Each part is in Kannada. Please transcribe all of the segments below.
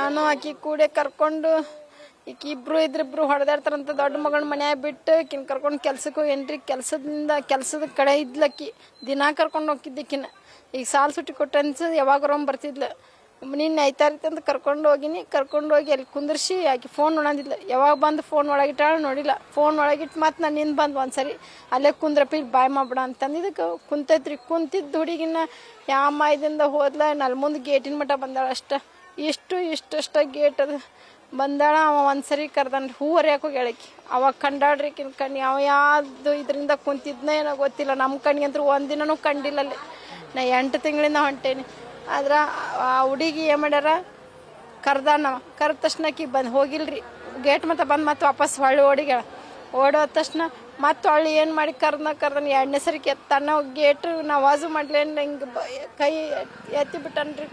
ನಾನು ಆಕಿ ಕೂಡೆ ಕರ್ಕೊಂಡು ಈಕಿ ಇಬ್ರು ಹೊಡೆದಾಡ್ತಾರಂತ ದೊಡ್ಡ ಮಗಳ ಮನ್ಯಾಗ ಬಿಟ್ಟು ಆಕಿನ ಕರ್ಕೊಂಡು ಕೆಲ್ಸಕ್ಕೆ ಹೋಗೇನ್ರಿ. ಕೆಲ್ಸದ ಕಡೆ ಇದ್ಲಕ್ಕಿ ದಿನಾ ಕರ್ಕೊಂಡು ಹೋಗಿದ್ದಕ್ಕಿನ. ಈಗ ಸಾಲ ಸುಟ್ಟಿ ಕೊಟ್ಟು ಅನ್ಸ ಯಾವಾಗಾರ ಬರ್ತಿದ್ಲು. ನಿನ್ನೆ ಐತಾರಿತ್ತು ಅಂತ ಕರ್ಕೊಂಡು ಹೋಗಿ ಅಲ್ಲಿ ಕುಂದ್ರಿಸಿ ಆಕಿ ಫೋನ್ ನೋಡಂದಿದ್ಲು. ಯಾವಾಗ ಬಂದು ಫೋನ್ ಒಳಗಿಟ್ಟಾಳ ನೋಡಿಲ್ಲ. ಫೋನ್ ಒಳಗಿಟ್ಟು ಮತ್ತೆ ನಾನು ನಿಂದು ಬಂದು ಒಂದ್ಸರಿ ಅಲ್ಲೇ ಕುಂದ್ರಪ್ಪ ಇಲ್ಲಿ ಬಾಯ್ ಮಾಡ್ಬಿಡ ಅಂತಂದಿದ್ದಕ್ಕೆ ಕುಂತೈತ್ರಿ. ಕುಂತಿದ್ದು ಹುಡುಗಿನ ಯಾವ ಮಾಯದಿಂದ ಹೋದ್ಲ ಅಲ್ಲಿ ಮುಂದೆ ಗೇಟಿನ ಮಟ್ಟ ಬಂದಾಳ ಅಷ್ಟ. ಇಷ್ಟಷ್ಟ ಗೇಟ್ ಅದು ಬಂದಾಳ. ಅವ ಒಂದ್ಸರಿ ಕರ್ದಾನ್ರಿ ಹೂ ಹರಿಯಾಕೆ ಹೋಗಿ ಹೇಳಕಿ. ಅವಾಗ ಕಂಡಾಡ್ರಿ ಕಣ್ಣಿ ಅವ ಯಾವ್ದು ಇದರಿಂದ ಕುಂತಿದ್ನ ಏನೋ ಗೊತ್ತಿಲ್ಲ. ನಮ್ಮ ಕಣ್ಣಿಗಂತೂ ಒಂದಿನೂ ಕಂಡಿಲ್ಲ ಅಲ್ಲಿ. ನಾ 8 ತಿಂಗಳಿಂದ ಹೊಂಟೇನಿ. ಆದ್ರೆ ಆ ಹುಡುಗಿ ಏನು ಮಾಡ್ಯಾರ ಕರ್ದಾನವ. ಕರೆದ ತಕ್ಷಣಕ್ಕೆ ಬಂದು ಹೋಗಿಲ್ರಿ ಗೇಟ್ ಮತ್ತೆ ವಾಪಸ್ ಹೊಳ್ಳಿ ಓಡೋದ ತಕ್ಷಣ ಮತ್ತೆ ಹೊಳ್ಳಿ ಏನು ಮಾಡಿ ಕರ್ದನ 2ನೇ ಸರಿ ಎತ್ತಾನ ಗೇಟ್ ನವಾಜು ಮಾಡ್ಲೇನು ಹಿಂಗೆ ಕೈ ಎತ್ತಿ ಬಿಟ್ಟನ್ರಿ.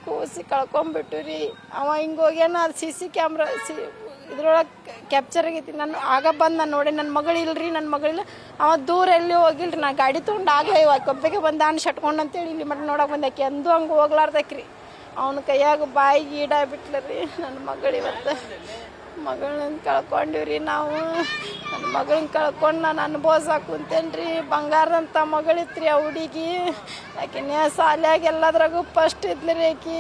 ಕೂಸಿ ಕಳ್ಕೊಂಬಿಟ್ಟು ರೀ. ಅವ ಹಿಂಗೆ ಹೋಗ್ಯಾನ. ಅದು CC ಕ್ಯಾಮ್ರಾ ಇದ್ರೊಳಗೆ ಕ್ಯಾಪ್ಚರ್ ಆಗೈತಿ. ನಾನು ಆಗ ಬಂದು ನಾನು ನೋಡಿ ನನ್ನ ಮಗಳಿಲ್ರಿ, ನನ್ನ ಮಗಳಿಲ್ಲ. ಅವ ದೂರ ಎಲ್ಲಿ ಹೋಗಿಲ್ರಿ. ನಾ ಗಾಡಿ ತೊಗೊಂಡು ಆಗಲೇ ಕೊಬ್ಬೆಗೆ ಬಂದು ನಾನು ಶಟ್ಕೊಂಡು ಅಂತೇಳಿ ಇಲ್ಲಿ ಮತ್ತೆ ನೋಡಕ್ಕೆ ಬಂದಾಕಿ. ಅಂದು ಹಂಗೆ ಹೋಗ್ಲಾರ್ದಕ್ರಿ ಅವನ ಕೈಯಾಗ ಬಾಯಿಗೆ ಈಡಾಗ್ಬಿಟ್ಲರಿ. ನನ್ನ ಮಗಳಿವತ್ತು ಮಗಳನ್ನ ಕಳ್ಕೊಂಡಿವ್ರಿ ನಾವು. ನನ್ನ ಮಗಳನ್ನ ಕಳ್ಕೊಂಡು ನಾನು ಅನುಭವಿಸಾಕ ಕುಂತೇನ್ರಿ. ಬಂಗಾರದಂಥ ಮಗಳಿತ್ರಿ ಆ ಹುಡುಗಿ. ಆಕಿನ ಶಾಲ್ಯಾಗ ಎಲ್ಲದ್ರಾಗೂ ಫಸ್ಟ್ ಇದ್ಲಿ ರೀ ಆಕಿ.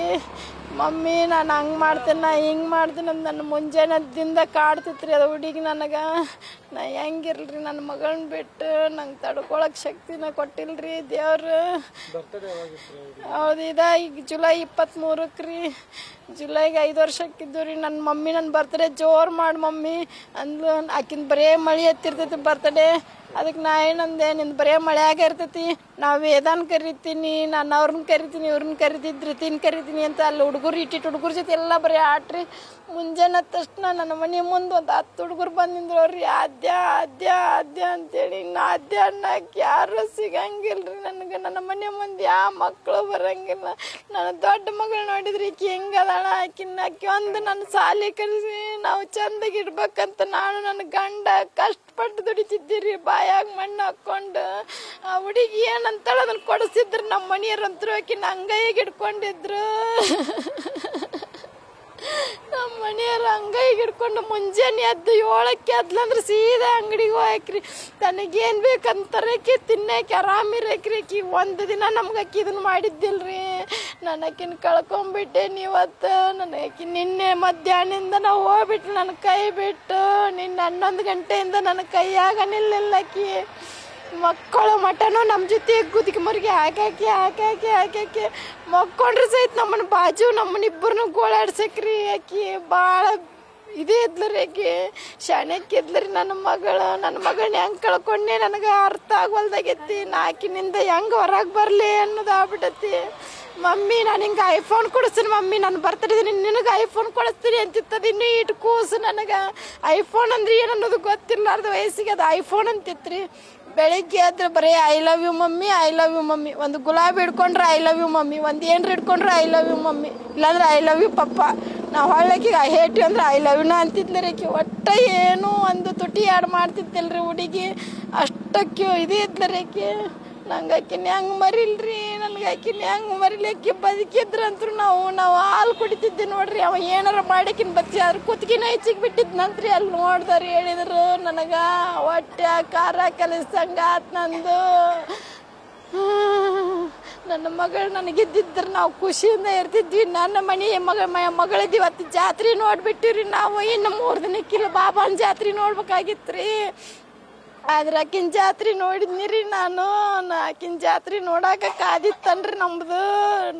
ಮಮ್ಮಿ ನಾನು ಹಂಗೆ ಮಾಡ್ತೇನೆ, ನಾ ಹಿಂಗೆ ಮಾಡ್ತೀನಿ ಅಂತ ನನ್ನ ಮುಂಜಾನೆದಿಂದ ಕಾಡ್ತಿತ್ರಿ ಅದು ಹುಡುಗಿ ನನಗೆ. ನಾ ಹೆಂಗಿರ್ಲ್ರಿ ನನ್ನ ಮಗಳನ್ನ ಬಿಟ್ಟು ನಂಗೆ ತಡ್ಕೊಳಕ್ಕೆ ಶಕ್ತಿನ ಕೊಟ್ಟಿಲ್ರಿ ದೇವ್ರು. ಹೌದು ಈಗ ಜುಲೈ 23ಕ್ಕೆ ರೀ. ಜುಲೈಗೆ 5 ವರ್ಷಕ್ಕಿದ್ದು ರೀ. ನನ್ನ ಮಮ್ಮಿ ನನ್ನ ಬರ್ತಡೇ ಜೋರು ಮಾಡಿ ಮಮ್ಮಿ ಅಂದ್ಲು. ಆಕಿನ ಬರೇ ಮಳೆ ಎತ್ತಿರ್ತೈತಿ ಬರ್ತಡೇ. ಅದಕ್ಕೆ ನಾ ಏನಂದೆ, ನಿಂದು ಬರೇ ಮಳೆಯಾಗ ಇರ್ತೈತಿ, ನಾವು ವೇದಾನ್ ಕರಿತೀನಿ, ನಾನು ಅವ್ರನ್ನ ಕರಿತೀನಿ, ಇವ್ರನ್ನ ಕರಿತೀನಿ ಕರಿತೀನಿ ಅಂತ ಅಲ್ಲಿ ಹುಡುಗರ ಜೊತೆ ಎಲ್ಲ ಬರೀ ಆಟ್ರಿ. ಮುಂಜಾನೆ ತಕ್ಷಣ ನನ್ನ ಮನೆ ಮುಂದೆ ಒಂದು 10 ಹುಡುಗರು ಬಂದಿದ್ರು ಅವ್ರಿ. ಆದ್ಯ ಅಂತೇಳಿ. ಇನ್ನು ಆದ್ಯ ಅನ್ನಕ್ಕೆ ಯಾರು ಸಿಗಂಗಿಲ್ರಿ ನನಗೆ. ನನ್ನ ಮನೆ ಮುಂದೆ ಯಾವ ಮಕ್ಕಳು ಬರಂಗಿಲ್ಲ. ನನ್ನ ದೊಡ್ಡ ಮಗಳು ನೋಡಿದ್ರಿ ಈಕಿ ಹೆಂಗದಾಳ. ಆಕಿ ಒಂದು ನನ್ನ ಸಾಲಿ ಕಲಿಸಿ ನಾವು ಚಂದಾಗಿ ಇಡ್ಬೇಕಂತ ನಾನು ನನ್ನ ಗಂಡ ಕಷ್ಟಪಟ್ಟು ದುಡಿತಿದ್ದೀರಿ. ಬಾಯಾಗ ಮಣ್ಣು ಹಾಕ್ಕೊಂಡು ಆ ಹುಡುಗಿ ಏನಂತಾಳ ಅದನ್ನು ಕೊಡಿಸಿದ್ರು. ನಮ್ಮ ಮನೆಯವ್ರಂತರೂ ಆಕಿನ ಅಂಗೈಗೆ ಹಿಡ್ಕೊಂಡಿದ್ರು. ನಮ್ಮ ಮನೆಯವ್ರ ಅಂಗೈಗೆ ಹಿಡ್ಕೊಂಡು ಮುಂಜಾನೆ ಎದ್ದು 7ಕ್ಕೆ ಎದ್ಲಂದ್ರೆ ಸೀದಾ ಅಂಗಡಿಗೆ ಹೋಗ್ಯಾಕ್ರಿ. ತನಗೇನು ಬೇಕಂತಾರಕಿ ತಿನ್ನಕ್ಕೆ ಆರಾಮಿರಕ್ರಿ. ಆಕಿ ಒಂದು ದಿನ ನಮ್ಗೆ ಅಕ್ಕಿ ಇದನ್ನು ಮಾಡಿದ್ದಿಲ್ರಿ. ನಾನು ಆಕಿನ ಕಳ್ಕೊಂಬಿಟ್ಟೆ ನೀವತ್ತು. ನನಗೆ ನಿನ್ನೆ ಮಧ್ಯಾಹ್ನದಿಂದ ನಾವು ಹೋಗ್ಬಿಟ್ಟು ನನ್ನ ಕೈ ಬಿಟ್ಟು ನಿನ್ನೆ 11 ಗಂಟೆಯಿಂದ ನನ್ನ ಕೈಯಾಗ ನಿಲ್ಲಕ್ಕಿ. ಮಕ್ಕಳು ಮಟನು ನಮ್ಮ ಜೊತೆ ಗುದಿಗೆ ಮುರುಗಿ ಹಾಕಾಕಿ ಮಕ್ಕೊಂಡ್ರೆ ಸಹಿತ ನಮ್ಮನ್ನ ಬಾಜು ನಮ್ಮನ್ನಿಬ್ಬರನ್ನು ಗೋಳಾಡ್ಸಕ್ರಿ. ಆಕಿ ಭಾಳ ಇದೇ ಇದ್ಲರಿ. ಆಕಿ ಶಾಣ್ಯಕ್ಕೆ ಇದ್ಲರಿ ನನ್ನ ಮಗಳನ್ನ ಹೆಂಗೆ ಕಳ್ಕೊಂಡೆ ನನಗೆ ಅರ್ಥ ಆಗೋಲ್ದಾಗೈತಿ. ಆಕಿನಿಂದ ಹೆಂಗೆ ಹೊರಗೆ ಬರಲಿ ಅನ್ನೋದು ಆಗ್ಬಿಟ್ಟತಿ. ಮಮ್ಮಿ ನಾನು ಹಿಂಗೆ ಐಫೋನ್ ಕೊಡಿಸ್ತೀನಿ ಮಮ್ಮಿ, ನಾನು ಬರ್ತಿದ್ದೀನಿ ನಿನಗೆ ಐಫೋನ್ ಕೊಡಿಸ್ತೀನಿ ಅಂತಿತ್ತದು. ಇನ್ನೂ ಇಟ್ಟು ಕೂಸು ನನಗೆ ಐಫೋನ್ ಅಂದ್ರೆ ಏನನ್ನೋದು ಗೊತ್ತಿರಲಾರ್ದು ವಯಸ್ಸಿಗೆ ಅದು ಐಫೋನ್ ಅಂತಿತ್ರಿ. ಬೆಳಿಗ್ಗೆ ಆದ್ರೆ ಬರೀ ಐ ಲವ್ ಯು ಮಮ್ಮಿ. ಒಂದು ಗುಲಾಬಿ ಹಿಡ್ಕೊಂಡ್ರೆ ಐ ಲವ್ ಯು ಮಮ್ಮಿ, ಒಂದು ಏನರ ಹಿಡ್ಕೊಂಡ್ರೆ ಐ ಲವ್ ಯು ಮಮ್ಮಿ, ಇಲ್ಲಾಂದ್ರೆ ಐ ಲವ್ ಯು ಪಪ್ಪ. ನಾವು ಹೊಳ್ಳಕಿಗೆ ಐ ಹೇಟ್ ಯು ಅಂದ್ರೆ ಐ ಲವ್ ಯುನ ಅಂತಿದ್ಲಿ ರೀ. ಒಟ್ಟು ಏನೂ ಒಂದು ತುಟಿ ಆಡ್ ಮಾಡ್ತಿದ್ದಿಲ್ರಿ ಹುಡುಗಿ. ಅಷ್ಟಕ್ಕೆ ಇದೇ ಇದ್ಲರಿ ಆಕಿ. ನಂಗೆ ಆಕಿನ ಹೆಂಗೆ ಮರಿಲ್ರಿ, ನನಗೆ ಆಕಿನ ಹೆಂಗೆ ಮರಿಲಿ. ಆಕಿ ಬದುಕಿದ್ರಂತೂ ನಾವು ಹಾಲು ಕುಡಿತಿದ್ದೆ ನೋಡ್ರಿ. ಅವ ಏನಾರ ಮಾಡಕಿನ ಬಚ್ಚಿ ಅದ್ರ ಕುತ್ತಿಗೆನ ಹೆಚ್ಚಿಗೆ ಬಿಟ್ಟಿದ್ನಂತ್ರಿ. ಅಲ್ಲಿ ನೋಡ್ದಾರೆ ಹೇಳಿದ್ರು ನನಗೆ ಹೊಟ್ಟೆ ಖಾರ ಕಲಿಸಂಗ ಆತ್ ನಂದು. ನನ್ನ ಮಗಳು ನನಗಿದ್ದಿದ್ರೆ ನಾವು ಖುಷಿಯಿಂದ ಇರ್ತಿದ್ವಿ. ನನ್ನ ಮನೆ ಮಗಳಿದ್ದು ಇವತ್ತು ಜಾತ್ರೆ ನೋಡ್ಬಿಟ್ಟಿವ್ರಿ ನಾವು. ಇನ್ನು 3 ದಿನಕ್ಕಿಲ್ಲ ಬಾಬಾನ ಜಾತ್ರೆ ನೋಡ್ಬೇಕಾಗಿತ್ತು ರೀ. ಆದ್ರೆ ಆಕಿನ ಜಾತ್ರೆ ನೋಡಿದ್ನಿರಿ ನಾನು. ಆಕಿನ ಜಾತ್ರೆ ನೋಡಾಕ ಕಾದಿತ್ತನ್ರಿ ನಮ್ದು.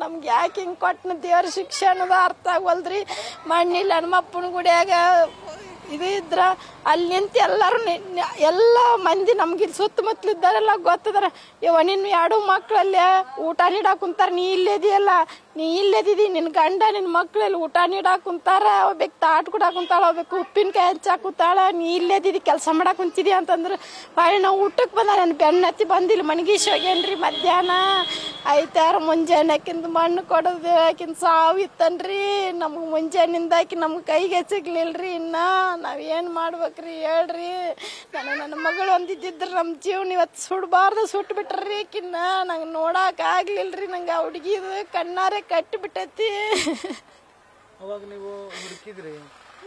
ನಮ್ಗೆ ಯಾಕೆ ಹಿಂಗೆ ಕೊಟ್ಟನ ದೇವ್ರ ಶಿಕ್ಷೆ ಅನ್ನೋದು ಅರ್ಥ ಆಗವಲ್ದ್ರಿ. ಮಣ್ಣಿಲ್ಲ ಹನುಮಪ್ಪನ ಗುಡಿಯಾಗ ಇದು ಇದ್ರ ಅಲ್ಲಿ ನಿಂತು ಎಲ್ಲ ಮಂದಿ ನಮ್ಗೆ ಸುತ್ತಮುತ್ತಲಿದ್ದಾರೆಲ್ಲ ಗೊತ್ತದಾರ. ನಿನ್ನ 2 ಮಕ್ಕಳಲ್ಲೇ ಊಟ ನೀಡಾಕ ಕುಂತಾರ, ನೀ ಇಲ್ಲೇದಿಯಲ್ಲ, ನೀ ಇಲ್ಲೇದಿದಿ, ನಿನ್ನ ಗಂಡ ನಿನ್ನ ಮಕ್ಕಳಲ್ಲಿ ಊಟ ನೀಡಾಕ ಕುಂತಾರ. ಒಬ್ಬಕ್ಕೆ ತಾಟ್ ಕೊಡಾಕ ಕುಂತಾಳ, ಒಬ್ಬಕ್ಕೆ ಉಪ್ಪಿನಕಾಯಿ ಹಚ್ಚಾಕ ಕುಂತಾಳ, ನೀ ಇಲ್ಲೇದಿದಿ ಕೆಲಸ ಮಾಡಾಕ ಕುಂತಿದಿ ಅಂತಂದ್ರೆ ಹೊಳ್ಳಿ ನಾವು ಊಟಕ್ಕೆ ಬಂದ ನನ್ನ ಬೆನ್ನತ್ತಿ ಬಂದಿಲ್ಲ. ಮನಗೀಶ್ ಹೋಗ್ಯನ್ರಿ ಮಧ್ಯಾಹ್ನ. ಐತಾರ ಮುಂಜಾನೆ ಆಕಿಂದ ಮಣ್ಣು ಕೊಡೋದು ಆಕಿನ ಸಾವು ಇತ್ತನ್ರಿ. ನಮ್ಗೆ ಮುಂಜಾನಿಂದ ಆಕಿ ನಮ್ಗೆ ಕೈಗೆ ಸಿಗ್ಲಿಲ್ರಿ. ಇನ್ನು ನಾವೇನು ಮಾಡ್ಬೇಕ್ರಿ ಹೇಳ್ರಿ. ನನ್ನ ಮಗಳು ಒಂದಿದ್ದಿದ್ರೆ ನಮ್ಮ ಜೀವನ ಇವತ್ತು ಸುಡಬಾರ್ದು ಸುಟ್ಟು ಬಿಟ್ರಿ ಆಕಿನ್ನ. ನಂಗೆ ನೋಡಕ್ಕೆ ಆಗ್ಲಿಲ್ರಿ. ನಂಗೆ ಆ ಹುಡುಗಿದು ಕಣ್ಣಾರೆ ಕಟ್ಟಿಬಿಟ್ಟೈತಿ. ಅವಾಗ ನೀವು ಹುಡುಕಿದ್ರಿ?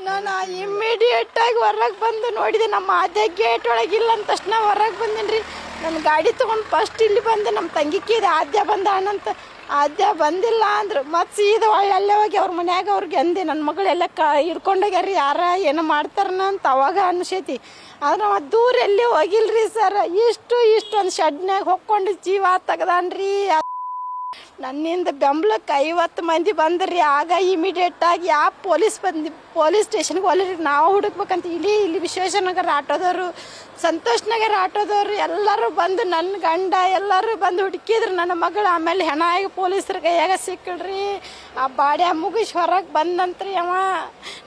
ನಾನು ಇಮ್ಮಿಡಿಯೇಟ್ ಆಗಿ ಹೊರಗೆ ಬಂದು ನೋಡಿದೆ. ನಮ್ಮ ಅದೇ ಗೇಟ್ ಒಳಗಿಲ್ಲ ಅಂತ ತಕ್ಷಣ ಹೊರಗೆ ಬಂದೇನಿ ರೀ. ನನ್ನ ಗಾಡಿ ತೊಗೊಂಡು ಫಸ್ಟ್ ಇಲ್ಲಿ ಬಂದೆ. ನಮ್ಮ ತಂಗಿಕ್ಕಿದೆ ಆದ್ಯ ಬಂದ ಅಣ್ಣಂತ. ಆದ್ಯ ಬಂದಿಲ್ಲ ಅಂದ್ರು ಮತ್ತೆ ಸೀದಾ ಅಲ್ಲೇ ಹೋಗಿ ಅವ್ರ ಮನ್ಯಾಗ ಅವ್ರಿಗೆ ಅಂದೆ ನನ್ನ ಮಗಳೆಲ್ಲ ಹಿಡ್ಕೊಂಡೋಗ್ಯಾರ ಯಾರ ಏನೋ ಮಾಡ್ತಾರನ ಅಂತ ಅವಾಗ ಅನ್ಸೈತಿ. ಆದ್ರೆ ಅವ ದೂರ ಎಲ್ಲಿ ಹೋಗಿಲ್ರಿ ಸರ್. ಇಷ್ಟು ಒಂದು ಶೆಡ್ನ್ಯಾಗ ಹೊಕ್ಕೊಂಡು ಜೀವ ತೆಗ್ದಾನ್ರಿ. ನನ್ನಿಂದ ಬೆಂಬಲಕ್ಕೆ 50 ಮಂದಿ ಬಂದ್ರಿ. ಆಗ ಇಮಿಡಿಯೇಟ್ ಆಗಿ ಪೊಲೀಸ್ ಸ್ಟೇಷನ್ಗೆ ಹೋಗ್ರಿ ನಾವು ಹುಡುಕ್ಬೇಕಂತ ಇಲ್ಲಿ ವಿಶ್ವೇಶ್ವರನಗರ ಆಟೋದವರು, ಸಂತೋಷ್ ನಗರ ಆಟೋದವರು ಎಲ್ಲರೂ ಬಂದು ನನ್ನ ಗಂಡ ಎಲ್ಲರೂ ಬಂದು ಹುಡುಕಿದ್ರು ನನ್ನ ಮಗಳು. ಆಮೇಲೆ ಹೆಣ ಆಗಿ ಪೊಲೀಸರ ಕೈಯಾಗ ಸಿಕ್ಕಳ್ರಿ. ಆ ಬಾಡ್ಯ ಮುಗಿಸಿ ಹೊರಗೆ ಬಂದಂತ್ರಿ ಅವ.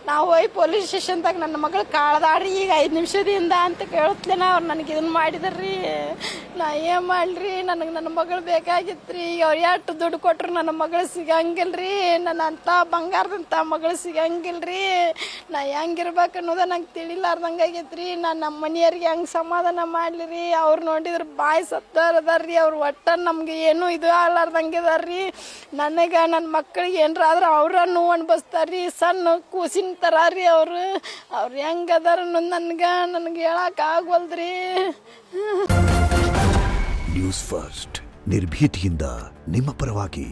ನಾವು ಹೋಗಿ ಪೊಲೀಸ್ ಸ್ಟೇಷನ್ದಾಗ ನನ್ನ ಮಗಳು ಕಾಳ್ದಾಡ್ರಿ ಈಗ 5 ನಿಮಿಷದಿಂದ ಅಂತ ಕೇಳುತ್ತಲೇನ ಅವ್ರು ನನಗೆ ಇದನ್ನು ಮಾಡಿದ್ರಿ. ನಾ ಏನು ಮಾಡಲಿ, ನನಗೆ ನನ್ನ ಮಗಳು ಬೇಕಾಗಿತ್ತು ರೀ. ಅವ್ರು ಎಷ್ಟು ದುಡ್ಡು ಕೊಟ್ಟರು ನನ್ನ ಮಗಳು ಸಿಗಂಗಿಲ್ರಿ. ನನ್ನ ಅಂಥ ಬಂಗಾರದಂಥ ಮಗಳು ಸಿಗಂಗಿಲ್ರಿ. ನಾ ಹೆಂಗಿರ್ಬೇಕು ಅನ್ನೋದು ನಂಗೆ ತಿಳಿಲಾರ್ದಂಗೆ ಆಗೈತ್ರಿ. ನಾನು ನಮ್ಮ ಮನೆಯವ್ರಿಗೆ ಹೆಂಗೆ ಸಮಾಧಾನ ಮಾಡಲಿ ರೀ. ಅವ್ರು ನೋಡಿದ್ರೆ ಬಾಯಿ ಸತ್ತಾರದಾರ್ರಿ. ಅವ್ರು ಒಟ್ಟ ನಮ್ಗೆ ಏನೂ ಇದು ಆಗ್ಲಾರ್ದಂಗೆ ಇದಾರ್ರಿ. ನನಗೆ ನನ್ನ ಮಕ್ಕಳಿಗೆ ಏನಾರ ಅವ್ರ ನೋವು ಅನ್ಬಸ್ತಾರ್ರಿ. ಸಣ್ಣ ಕೂಸಿನ ಥರ ರೀ ಅವ್ರು ಹೆಂಗೆ ಅದಾರ ನನಗೆ ಹೇಳಕ್ಕೆ ಆಗವಲ್ದ್ರಿ. ನ್ಯೂಸ್ ಫಸ್ಟ್ ನಿರ್ಭೀತಿಯಿಂದ ನಿಮ್ಮ ಪರವಾಗಿ.